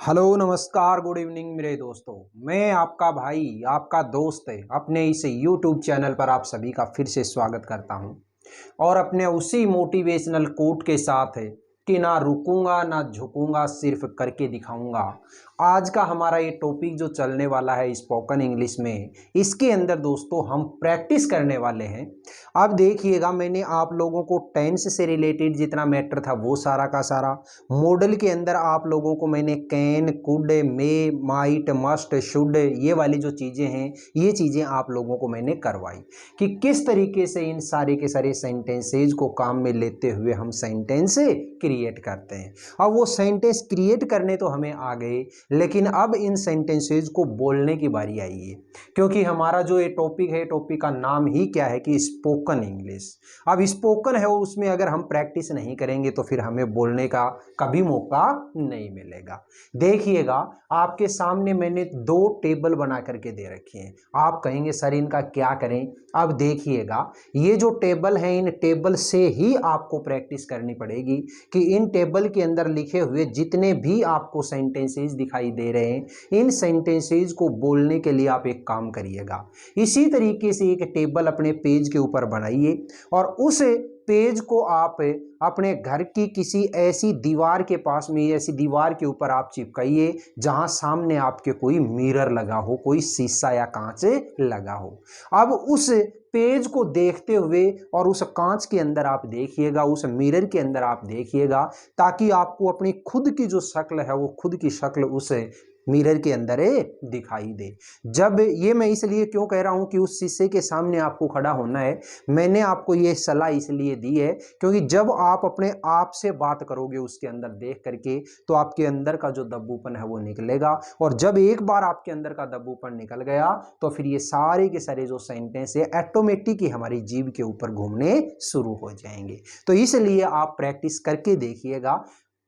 Hello नमस्कार good evening मेरे दोस्तों। मैं आपका भाई आपका दोस्त है अपने इस यूट्यूब चैनल पर आप सभी का फिर से स्वागत करता हूं और अपने उसी मोटिवेशनल कोट के साथ है कि ना रुकूंगा ना झुकूंगा सिर्फ करके दिखाऊंगा। आज का हमारा ये टॉपिक जो चलने वाला है स्पोकन इंग्लिश में, इसके अंदर दोस्तों हम प्रैक्टिस करने वाले हैं। अब देखिएगा, मैंने आप लोगों को टेंस से रिलेटेड जितना मैटर था वो सारा का सारा, मॉडल के अंदर आप लोगों को मैंने can, could, may, might, must, should, ये वाली जो चीज़ें हैं ये चीज़ें आप लोगों को मैंने करवाई कि किस तरीके से इन सारे के सारे सेंटेंसेज को काम में लेते हुए हम सेंटेंस क्रिएट करते हैं। अब वो सेंटेंस क्रिएट करने तो हमें आ गए, लेकिन अब इन सेंटेंसेज को बोलने की बारी आई है, क्योंकि हमारा जो ये टॉपिक है, टॉपिक का नाम ही क्या है कि स्पोकन इंग्लिश। अब स्पोकन है उसमें अगर हम प्रैक्टिस नहीं करेंगे तो फिर हमें बोलने का कभी मौका नहीं मिलेगा। देखिएगा, आपके सामने मैंने दो टेबल बना करके दे रखे हैं। आप कहेंगे सर इनका क्या करें? अब देखिएगा, ये जो टेबल है इन टेबल से ही आपको प्रैक्टिस करनी पड़ेगी कि इन टेबल के अंदर लिखे हुए जितने भी आपको सेंटेंसेस दिखाई दे रहे हैं, इन सेंटेंसेस को बोलने के लिए आप एक काम करिएगा। इसी तरीके से एक टेबल अपने पेज के ऊपर बनाइए और उस पेज को आप अपने घर की किसी ऐसी दीवार के पास में, ऐसी दीवार के ऊपर आप चिपकाइए जहां सामने आपके कोई मिरर लगा हो, कोई शीशा या कांच लगा हो। अब उस पेज को देखते हुए और उस कांच के अंदर आप देखिएगा, उस मिरर के अंदर आप देखिएगा, ताकि आपको अपनी खुद की जो शक्ल है वो खुद की शक्ल उस मिरर के अंदर दिखाई दे। जब ये मैं इसलिए क्यों कह रहा हूं कि उस शीशे के सामने आपको खड़ा होना है, मैंने आपको ये सलाह इसलिए दी है क्योंकि जब आप अपने आप से बात करोगे उसके अंदर देख करके, तो आपके अंदर का जो दब्बूपन है वो निकलेगा, और जब एक बार आपके अंदर का दब्बूपन निकल गया तो फिर ये सारे के सारे जो सेंटेंस है ऑटोमेटिक ही हमारी जीभ के ऊपर घूमने शुरू हो जाएंगे। तो इसलिए आप प्रैक्टिस करके देखिएगा।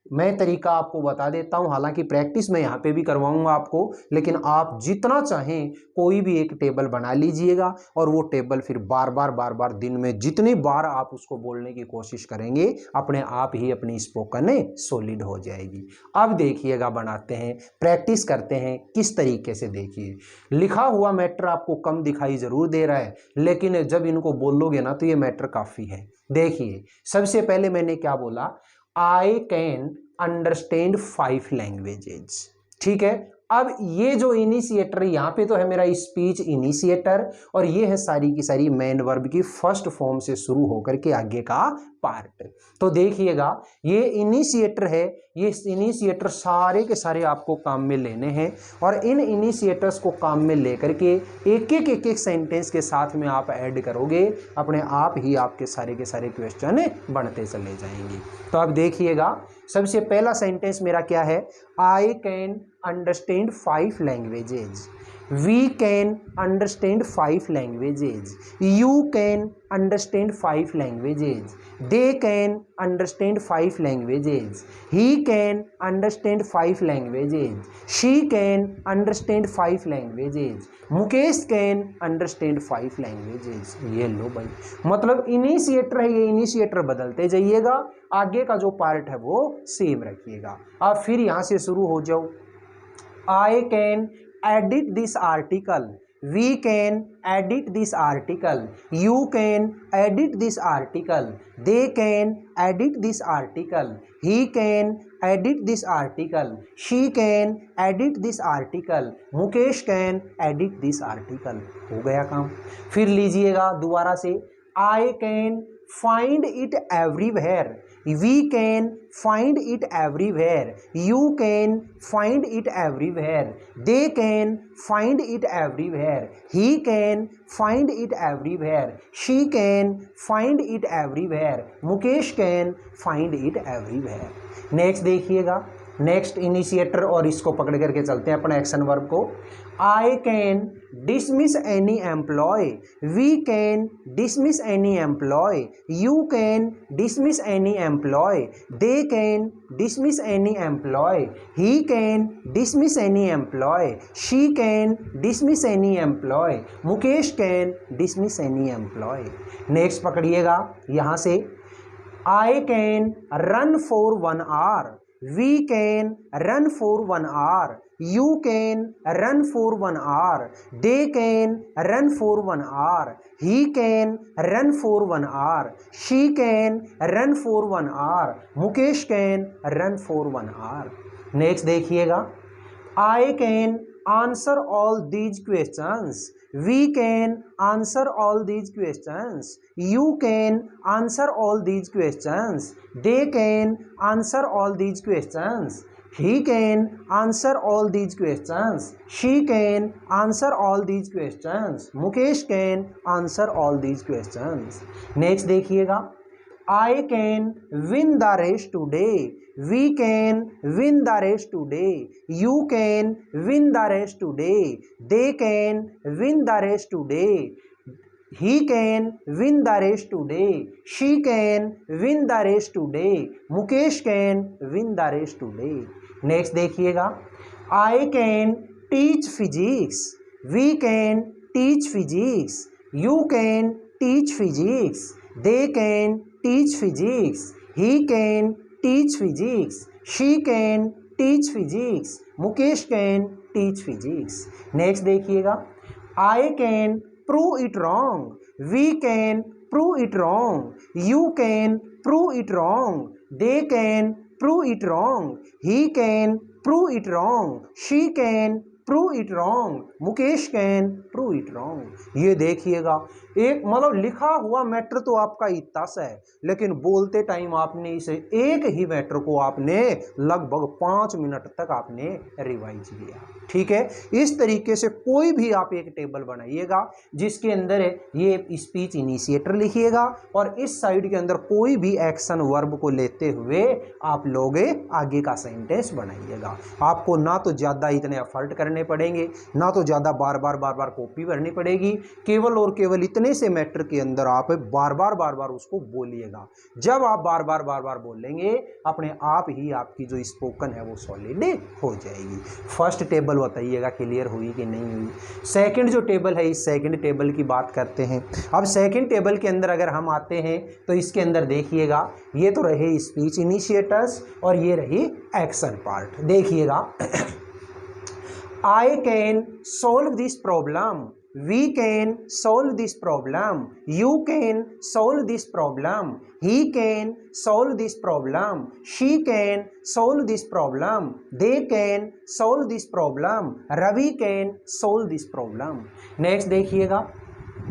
मैं तरीका आपको बता देता हूं, हालांकि प्रैक्टिस मैं यहाँ पे भी करवाऊंगा आपको, लेकिन आप जितना चाहें कोई भी एक टेबल बना लीजिएगा और वो टेबल फिर बार बार दिन में जितनी बार आप उसको बोलने की कोशिश करेंगे, अपने आप ही अपनी स्पोकन सॉलिड हो जाएगी। अब देखिएगा, बनाते हैं, प्रैक्टिस करते हैं किस तरीके से। देखिए, लिखा हुआ मैटर आपको कम दिखाई जरूर दे रहा है, लेकिन जब इनको बोलोगे ना तो ये मैटर काफ़ी है। देखिए, सबसे पहले मैंने क्या बोला, आई कैन अंडरस्टैंड 5 लैंग्वेजेस। ठीक है, अब ये जो इनिशिएटर यहाँ पे तो है मेरा स्पीच इनिशिएटर, और ये है सारी की सारी मेन वर्ब की फर्स्ट फॉर्म से शुरू होकर के आगे का पार्ट। तो देखिएगा, ये इनिशिएटर है, ये इनिशिएटर सारे के सारे आपको काम में लेने हैं, और इन इनिशिएटर्स को काम में लेकर के एक एक सेंटेंस के साथ में आप ऐड करोगे, अपने आप ही आपके सारे के सारे क्वेश्चन बनते चले जाएंगे। तो अब देखिएगा, सबसे पहला सेंटेंस मेरा क्या है, I can understand 5 languages. We can understand 5 languages. You can understand 5 languages. They can understand 5 languages. He can understand 5 languages. She can understand 5 languages. Mukesh can understand 5 languages. ये लो भाई, मतलब इनिशिएटर है, ये इनिशिएटर बदलते जाइएगा, आगे का जो पार्ट है वो सेम रखिएगा। अब फिर यहाँ से शुरू हो जाओ, I can edit this article. We can edit this article. You can edit this article. They can edit this article. He can edit this article. She can edit this article. Mukesh can edit this article. हो गया काम। फिर लीजिएगा दोबारा से, I can find it everywhere. We can find it everywhere. You can find it everywhere. They can find it everywhere. He can find it everywhere. She can find it everywhere. Mukesh can find it everywhere. Next देखिएगा, next initiator, और इसको पकड़ करके चलते हैं अपना action verb को। I can dismiss any employee. We can dismiss any employee. You can dismiss any employee. They can dismiss any employee. He can dismiss any employee. She can dismiss any employee. Mukesh can dismiss any employee. Next पकड़िएगा यहाँ से, I can run for 1 hour. We can run for 1 hour. You can run for 1 hour. They can run for 1 hour. He can run for 1 hour. She can run for 1 hour. Mukesh can run for 1 hour. Next देखिएगा, I can answer all these questions. We can answer all these questions. You can answer all these questions. They can answer all these questions. He can answer all these questions. She can answer all these questions. Mukesh can answer all these questions. Next देखिएगा, I can win the race today. We can win the race today. You can win the race today. They can win the race today. He can win the race today. She can win the race today. Mukesh can win the race today. Next देखिएगा, I can teach physics. We can teach physics. You can teach physics. They can teach physics. He can teach physics. She can teach physics. Mukesh can teach physics. Next देखिएगा, I can prove it wrong. We can prove it wrong. You can prove it wrong. They can prove it wrong. He can prove it wrong. She can prove it wrong. Mukesh can prove it wrong. ये देखिएगा, एक मतलब लिखा हुआ matter तो आपका इतना सा है, लेकिन बोलते टाइम आपने इसे एक ही मैटर को आपने लगभग 5 मिनट तक आपने रिवाइज किया। ठीक है, इस तरीके से कोई भी आप एक टेबल बनाइएगा जिसके अंदर ये स्पीच इनिशिएटर लिखिएगा और इस साइड के अंदर कोई भी एक्शन वर्ब को लेते हुए आप लोग आगे का सेंटेंस बनाइएगा। आपको ना तो ज़्यादा इतने एफर्ट करने पड़ेंगे, ना तो ज़्यादा बार बार कॉपी भरनी पड़ेगी। केवल और केवल इतने से मैटर के अंदर आप बार बार उसको बोलिएगा। जब आप बार बार बोलेंगे, अपने आप ही आपकी जो स्पोकन है वो सॉलिड हो जाएगी। फर्स्ट टेबल बताइएगा क्लियर हुई कि नहीं हुई। सेकंड जो टेबल है, इस सेकंड टेबल की बात करते हैं। अब सेकंड टेबल के अंदर अगर हम आते हैं तो इसके अंदर देखिएगा, ये तो रहे स्पीच इनिशिएटर्स और ये रही एक्शन पार्ट। देखिएगा, I can solve this problem. We can solve this problem. You can solve this problem. He can solve this problem. She can solve this problem. They can solve this problem. Ravi can solve this problem. Next देखिएगा,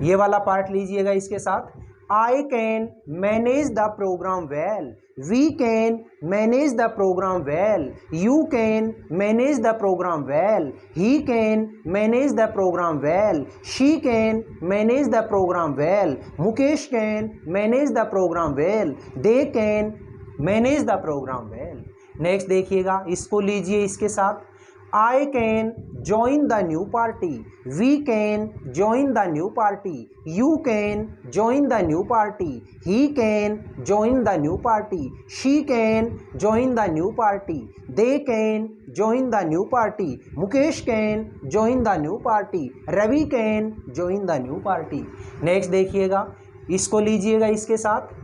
ये वाला part लीजिएगा इसके साथ। I can manage the program well. We can manage the program well. You can manage the program well. He can manage the program well. She can manage the program well. Mukesh can manage the program well. They can manage the program well. Next देखिएगा, इसको लीजिए इसके साथ। I can join the new party. We can join the new party. You can join the new party. He can join the new party. She can join the new party. They can join the new party. Mukesh can join the new party. Ravi can join the new party. Next देखिएगा, इसको लीजिएगा इसके साथ।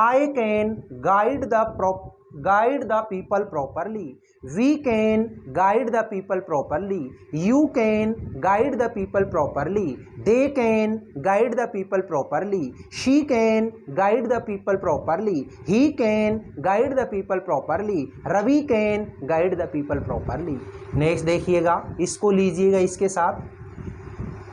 I can guide the people properly. We can guide the people properly. You can guide the people properly. They can guide the people properly. She can guide the people properly. He can guide the people properly. Ravi can guide the people properly. Next देखिएगा, इसको लीजिएगा इसके साथ।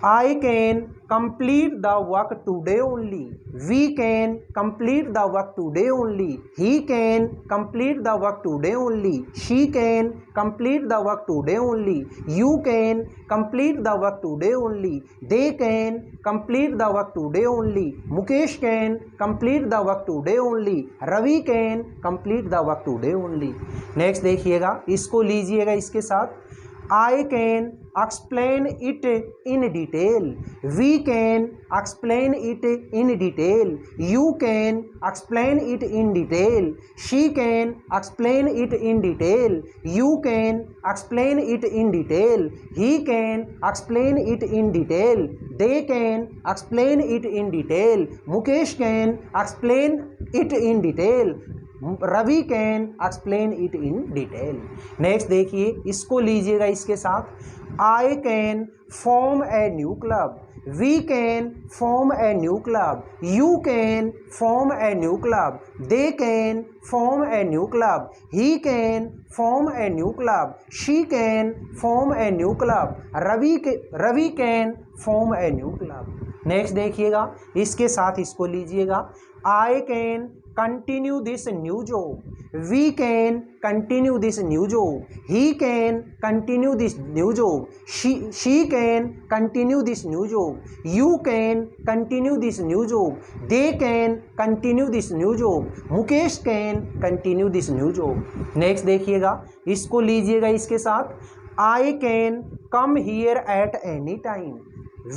I can complete the work today only. We can complete the work today only. He can complete the work today only. She can complete the work today only. You can complete the work today only. They can complete the work today only. Mukesh can complete the work today only. Ravi can complete the work today only. Next देखिएगा, इसको लीजिएगा इसके साथ। I can explain it in detail. We can explain it in detail. You can explain it in detail. She can explain it in detail. You can explain it in detail. He can explain it in detail. They can explain it in detail. Mukesh can explain it in detail. Ravi can explain it in detail. Next देखिए, इसको लीजिएगा इसके साथ। I can form a new club, we can form a new club, you can form a new club, they can form a new club, he can form a new club, she can form a new club, Ravi can form a new club. Next देखिएगा, इसके साथ इसको लीजिएगा। I can continue this new job, we can continue this new job, he can continue this new job, she can continue this new job, you can continue this new job, they can continue this new job, Mukesh can continue this new job. Next देखिएगा, इसको लीजिएगा इसके साथ। I can come here at any time,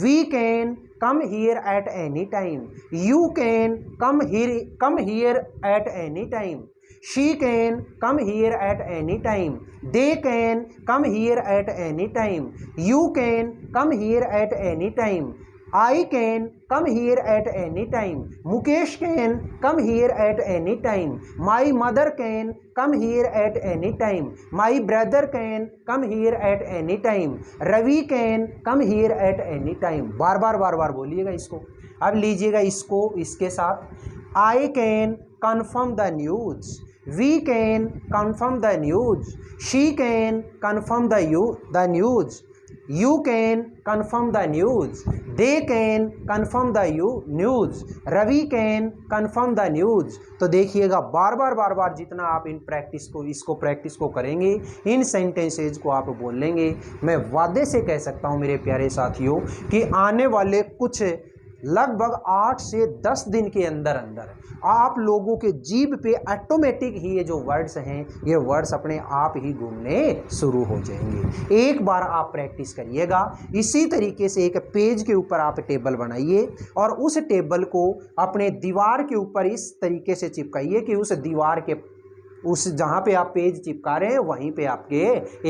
we can come here at any time, you can come here at any time, she can come here at any time, they can come here at any time, you can come here at any time, I can come here at any time, Mukesh can come here at any time, my mother can come here at any time, my brother can come here at any time, Ravi can come here at any time। बार बार बोलिएगा इसको। अब लीजिएगा इसको इसके साथ। I can confirm the news, we can confirm the news, she can confirm the news, you can confirm the news, they can confirm the news, Ravi can confirm the news। तो देखिएगा बार बार जितना आप इन प्रैक्टिस को करेंगे, इन sentences को आप बोल लेंगे, मैं वादे से कह सकता हूँ मेरे प्यारे साथियों कि आने वाले कुछ लगभग 8 से 10 दिन के अंदर आप लोगों के जीभ पे ऑटोमेटिक ही ये जो वर्ड्स हैं, ये वर्ड्स अपने आप ही घूमने शुरू हो जाएंगे। एक बार आप प्रैक्टिस करिएगा। इसी तरीके से एक पेज के ऊपर आप टेबल बनाइए और उस टेबल को अपने दीवार के ऊपर इस तरीके से चिपकाइए कि उस दीवार के जहाँ पे आप पेज चिपका रहे हैं वहीं पे आपके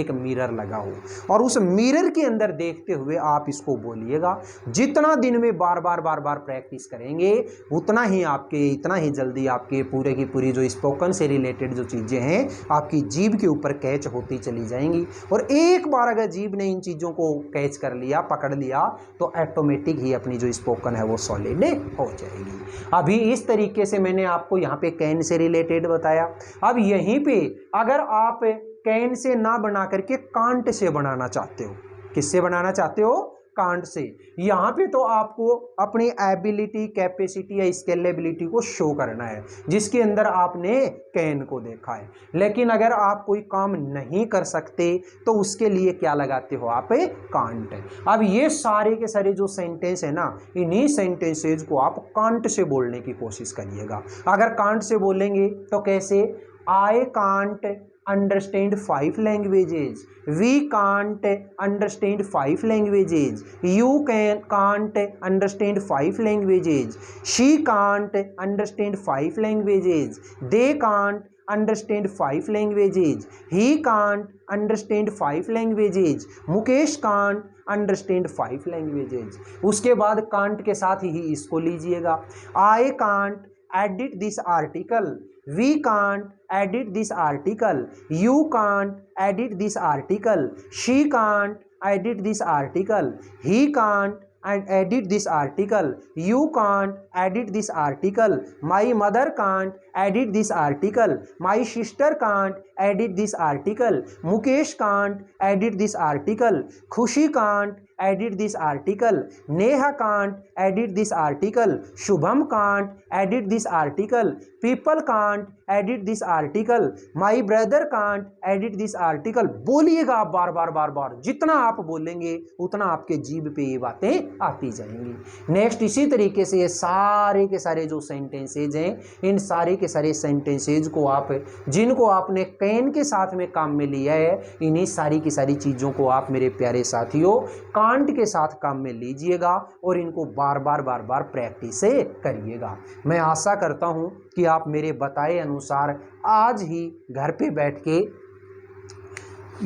एक मिरर लगा हो, और उस मिरर के अंदर देखते हुए आप इसको बोलिएगा। जितना दिन में बार बार प्रैक्टिस करेंगे इतना ही जल्दी आपके पूरे की पूरी जो स्पोकन से रिलेटेड जो चीज़ें हैं आपकी जीभ के ऊपर कैच होती चली जाएंगी। और एक बार अगर जीभ ने इन चीज़ों को कैच कर लिया, पकड़ लिया, तो ऑटोमेटिक ही अपनी जो स्पोकन है वो सॉलिड हो जाएगी। अभी इस तरीके से मैंने आपको यहाँ पे कैन से रिलेटेड बताया। अब यहीं पे अगर आप कैन से ना बना करके कांट से बनाना चाहते हो, किससे बनाना चाहते हो? Can't say. यहाँ पे तो आपको अपनी एबिलिटी, कैपेसिटी या स्केलेबिलिटी को शो करना है, जिसके अंदर आपने कैन को देखा है। लेकिन अगर आप कोई काम नहीं कर सकते तो उसके लिए क्या लगाते हो आप? कांट। अब ये सारे के सारे जो सेंटेंस है ना, इन्हीं सेंटेंसेज को आप कांट से बोलने की कोशिश करिएगा। अगर कांट से बोलेंगे तो कैसे? I can't understand 5 languages, we can't understand 5 languages, you can't understand 5 languages, she can't understand 5 languages, they can't understand 5 languages, he can't understand 5 languages, Mukesh can't understand 5 languages. उसके बाद कांट के साथ ही इसको लीजिएगा। I can't edit this article, we can't edit this article, you can't edit this article, she can't edit this article, he can't edit this article, you can't edit this article, my mother can't edit this article, my sister can't edit this article, Mukesh can't edit this article, Khushi can't edit this article, Neha can't edit this article, Shubham can't edit this article, people can't edit this article, my brother can't edit this article। बोलिएगा आप बार बार, जितना आप बोलेंगे उतना आपके जीभ पे ये बातें आती जाएंगी। नेक्स्ट इसी तरीके से ये सारे के सारे जो सेंटेंसेज हैं, इन सारे के सारे सेंटेंसेज को आप, जिनको आपने कैन के साथ में काम में लिया है, इन्हीं सारी की सारी चीज़ों को आप मेरे प्यारे साथियों कांट के साथ काम में लीजिएगा और इनको बार बार प्रैक्टिस से करिएगा। मैं आशा करता हूं कि आप मेरे बताए अनुसार आज ही घर पे बैठ के,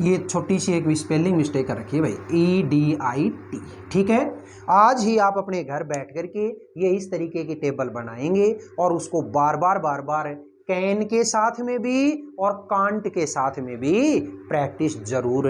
ये छोटी सी एक स्पेलिंग मिस्टेक कर रखी है भाई, EDIT, ठीक है। आज ही आप अपने घर बैठ करके ये इस तरीके की टेबल बनाएंगे और उसको बार बार कैन के साथ में भी और कांट के साथ में भी प्रैक्टिस जरूर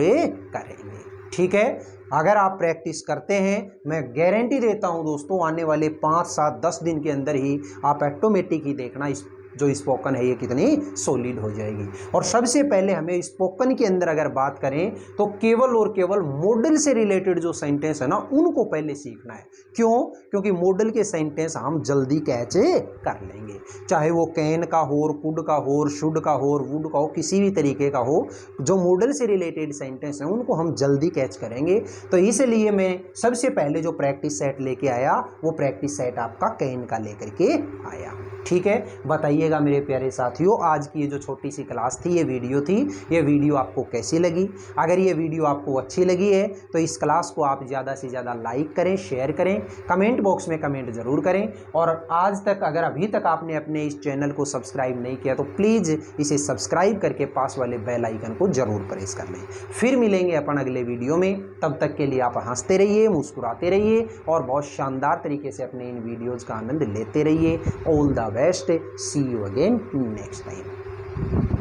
करेंगे। ठीक है, अगर आप प्रैक्टिस करते हैं मैं गारंटी देता हूं दोस्तों, आने वाले 5, 7, 10 दिन के अंदर ही आप ऑटोमेटिक ही देखना इस जो स्पोकन है ये कितनी सॉलिड हो जाएगी। और सबसे पहले हमें स्पोकन के अंदर अगर बात करें तो केवल और केवल मॉडल से रिलेटेड जो सेंटेंस है ना उनको पहले सीखना है। क्यों? क्योंकि मॉडल के सेंटेंस हम जल्दी कैच कर लेंगे, चाहे वो कैन का हो, कुड का हो, शुड का हो, वुड का हो, किसी भी तरीके का हो। जो मॉडल से रिलेटेड सेंटेंस हैं उनको हम जल्दी कैच करेंगे। तो इसलिए मैं सबसे पहले जो प्रैक्टिस सेट लेके आया वो प्रैक्टिस सेट आपका कैन का लेकर के आया। ठीक है, बताइएगा मेरे प्यारे साथियों, आज की ये जो छोटी सी क्लास थी, ये वीडियो थी, ये वीडियो आपको कैसी लगी? अगर ये वीडियो आपको अच्छी लगी है तो इस क्लास को आप ज़्यादा से ज़्यादा लाइक करें, शेयर करें, कमेंट बॉक्स में कमेंट ज़रूर करें। और आज तक अगर अभी तक आपने अपने इस चैनल को सब्सक्राइब नहीं किया तो प्लीज़ इसे सब्सक्राइब करके पास वाले बेल आइकन को ज़रूर प्रेस कर लें। फिर मिलेंगे अपन अगले वीडियो में, तब तक के लिए आप हंसते रहिए, मुस्कुराते रहिए और बहुत शानदार तरीके से अपने इन वीडियोज़ का आनंद लेते रहिए। All the best, see you again next time.